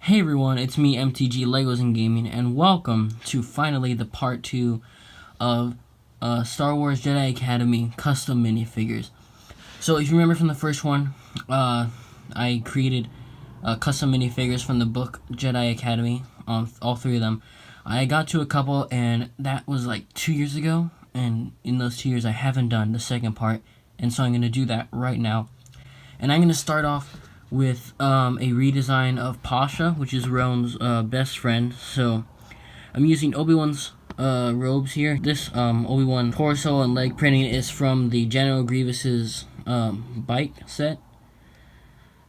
Hey everyone, it's me, MTG Legos and Gaming, and welcome to finally the part 2 of Star Wars Jedi Academy custom minifigures. So if you remember from the first one, I created custom minifigures from the book Jedi Academy, all three of them. I got to a couple, and that was like 2 years ago, and in those 2 years I haven't done the second part, and so I'm going to do that right now. And I'm going to start off with a redesign of Pasha, which is Ron's best friend. So I'm using Obi-Wan's robes here. This Obi-Wan torso and leg printing is from the General Grievous's bike set.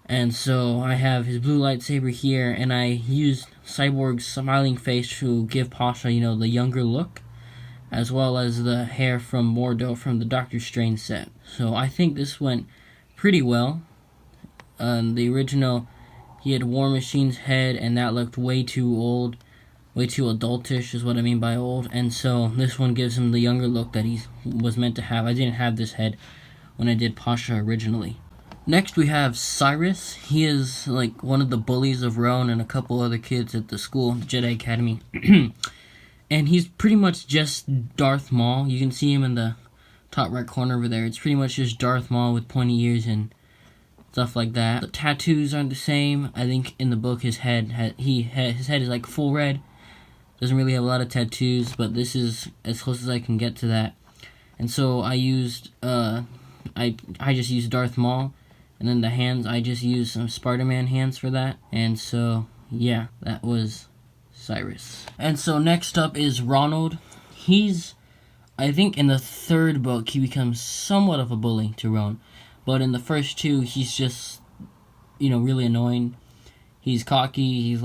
And so I have his blue lightsaber here, and I used Cyborg's smiling face to give Pasha, the younger look, as well as the hair from Mordo from the Doctor Strange set. So I think this went pretty well. The original, he had War Machine's head, and that looked way too old, way too adultish is what I mean by old, and so this one gives him the younger look that he was meant to have. I didn't have this head when I did Pasha originally. Next we have Cyrus. He is like one of the bullies of Ron and a couple other kids at the school, the Jedi Academy. And he's pretty much just Darth Maul. You can see him in the top right corner over there. It's pretty much just Darth Maul with pointy ears and stuff like that. The tattoos aren't the same. I think in the book his head is like full red. Doesn't really have a lot of tattoos, but this is as close as I can get to that. And so I used I just used Darth Maul, and then the hands I just used some Spider-Man hands for that. And so yeah, that was Cyrus. And so next up is Ronald. I think in the third book he becomes somewhat of a bully to Ron. But in the first two, he's just, really annoying. He's cocky. He's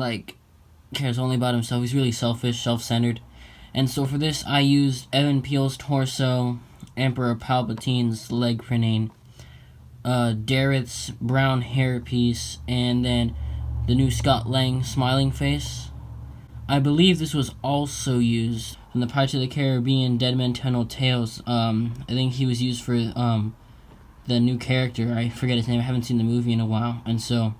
cares only about himself. He's really selfish, self-centered. And so for this, I used Evan Peele's torso, Emperor Palpatine's leg printing, Dareth's brown hairpiece, and then the new Scott Lang smiling face. I believe this was also used in the Pirates of the Caribbean Dead Men Tell No Tales. I think he was used for the new character. I forget his name. I haven't seen the movie in a while, and so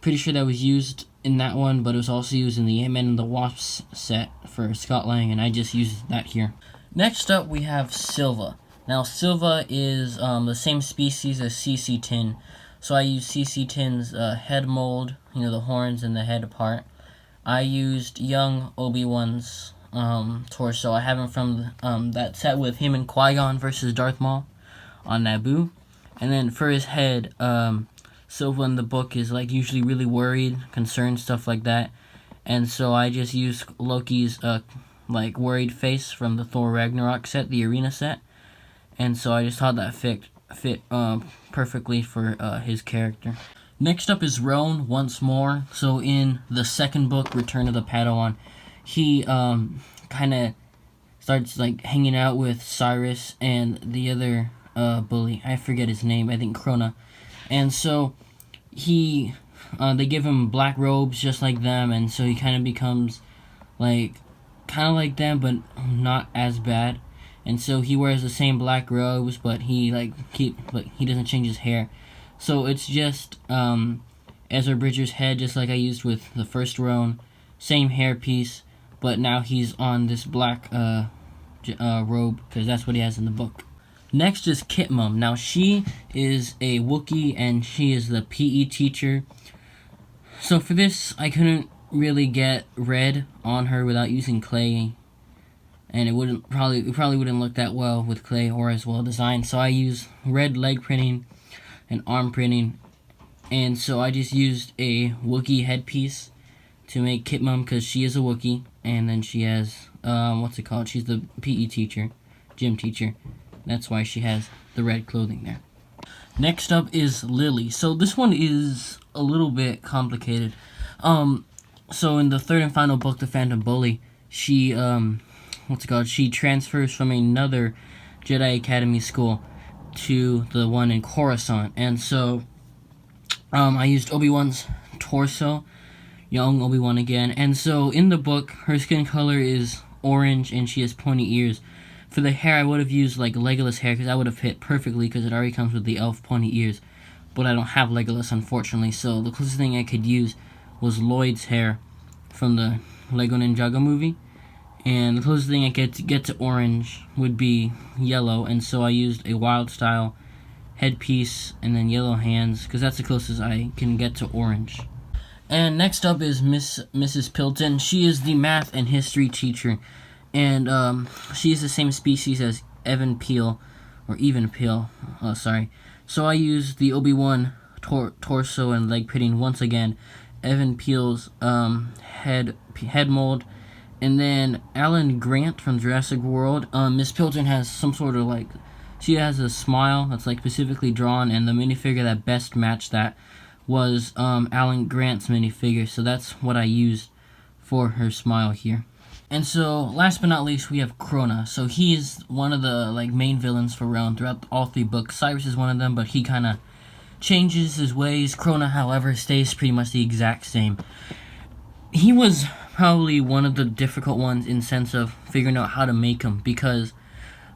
pretty sure that was used in that one, but it was also used in the Ant-Man and the Wasp set for Scott Lang, and I just used that here. Next up, we have Silva. Now, Silva is the same species as CC Tin, so I used CC Tin's head mold, the horns and the head part. I used young Obi-Wan's torso. I have him from that set with him and Qui-Gon versus Darth Maul on Naboo. And then for his head, Silva in the book is usually really worried, concerned, stuff like that. And so I just used Loki's worried face from the Thor Ragnarok set, the arena set. And so I just thought that fit perfectly for his character. Next up is Ron once more. So in the second book, Return of the Padawan, he kind of starts hanging out with Cyrus and the other bully. I forget his name. I think Crona. And so they give him black robes just like them, and so he kind of becomes kind of like them, but not as bad. And so he wears the same black robes, but he doesn't change his hair. So it's just Ezra Bridger's head, just like I used with the first Roan. Same hairpiece, but now he's on this black robe because that's what he has in the book. Next is Kit Mum. Now she is a Wookiee, and she is the PE teacher. So for this, I couldn't really get red on her without using clay, and it probably wouldn't look that well with clay or as well designed. So I used red leg printing and arm printing, and so I just used a Wookiee headpiece to make Kit Mum because she is a Wookiee, and then she has she's the PE teacher, gym teacher. That's why she has the red clothing there. Next up is Lily. So this one is a little bit complicated. So in the third and final book, The Phantom Bully, she she transfers from another Jedi Academy school to the one in Coruscant. And so I used Obi-Wan's torso, young Obi-Wan again. And so in the book, her skin color is orange and she has pointy ears. For the hair, I would have used Legolas hair because that would have fit perfectly because it already comes with the elf pointy ears. But I don't have Legolas, unfortunately, so the closest thing I could use was Lloyd's hair from the Lego Ninjago movie. And the closest thing I get to orange would be yellow, and so I used a wild style headpiece and then yellow hands, because that's the closest I can get to orange. And next up is Mrs. Pilton. She is the math and history teacher, and she is the same species as Evan Peel, or Even Peel, sorry. So I used the Obi-Wan torso and leg pitting once again, Evan Peel's head mold, and then Alan Grant from Jurassic World. Miss Pilton has some sort of she has a smile that's specifically drawn, and the minifigure that best matched that was Alan Grant's minifigure, so that's what I used for her smile here. And so, last but not least, we have Crona. So he is one of the main villains for Realm throughout all 3 books. Cyrus is one of them, but he kind of changes his ways. Crona, however, stays pretty much the exact same. He was probably one of the difficult ones in sense of figuring out how to make him, because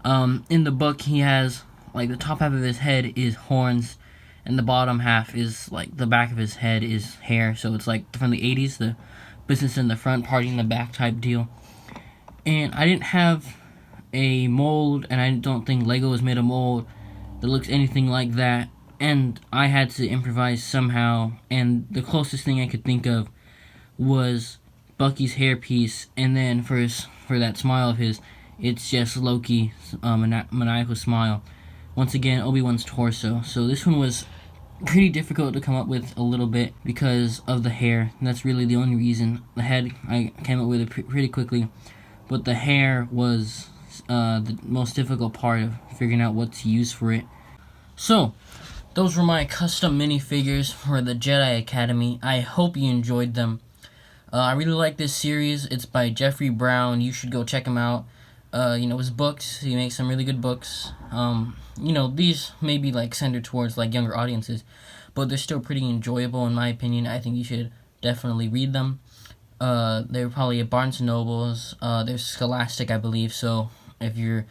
in the book he has the top half of his head is horns, and the bottom half is the back of his head is hair. So it's from the 80s, the business in the front, party in the back type deal. And I didn't have a mold, and I don't think Lego has made a mold that looks anything like that, and I had to improvise somehow, and the closest thing I could think of was Bucky's hairpiece, and then for that smile of his, it's just Loki's maniacal smile. Once again, Obi-Wan's torso. So this one was pretty difficult to come up with a little bit because of the hair. That's really the only reason. The head, I came up with it pretty quickly, but the hair was the most difficult part of figuring out what to use for it. So, those were my custom minifigures for the Jedi Academy. I hope you enjoyed them. I really like this series. It's by Jeffrey Brown. You should go check him out. His books, he makes some really good books. These may be centered towards younger audiences, but they're still pretty enjoyable in my opinion. I think you should definitely read them. They're probably at Barnes & Nobles. They're Scholastic, I believe, so if you're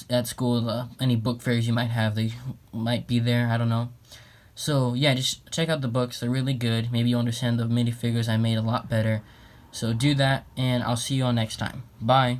at school, any book fairs you might have, they might be there, I don't know. So, yeah, just check out the books. They're really good. Maybe you'll understand the minifigures I made a lot better. So do that, and I'll see you all next time. Bye.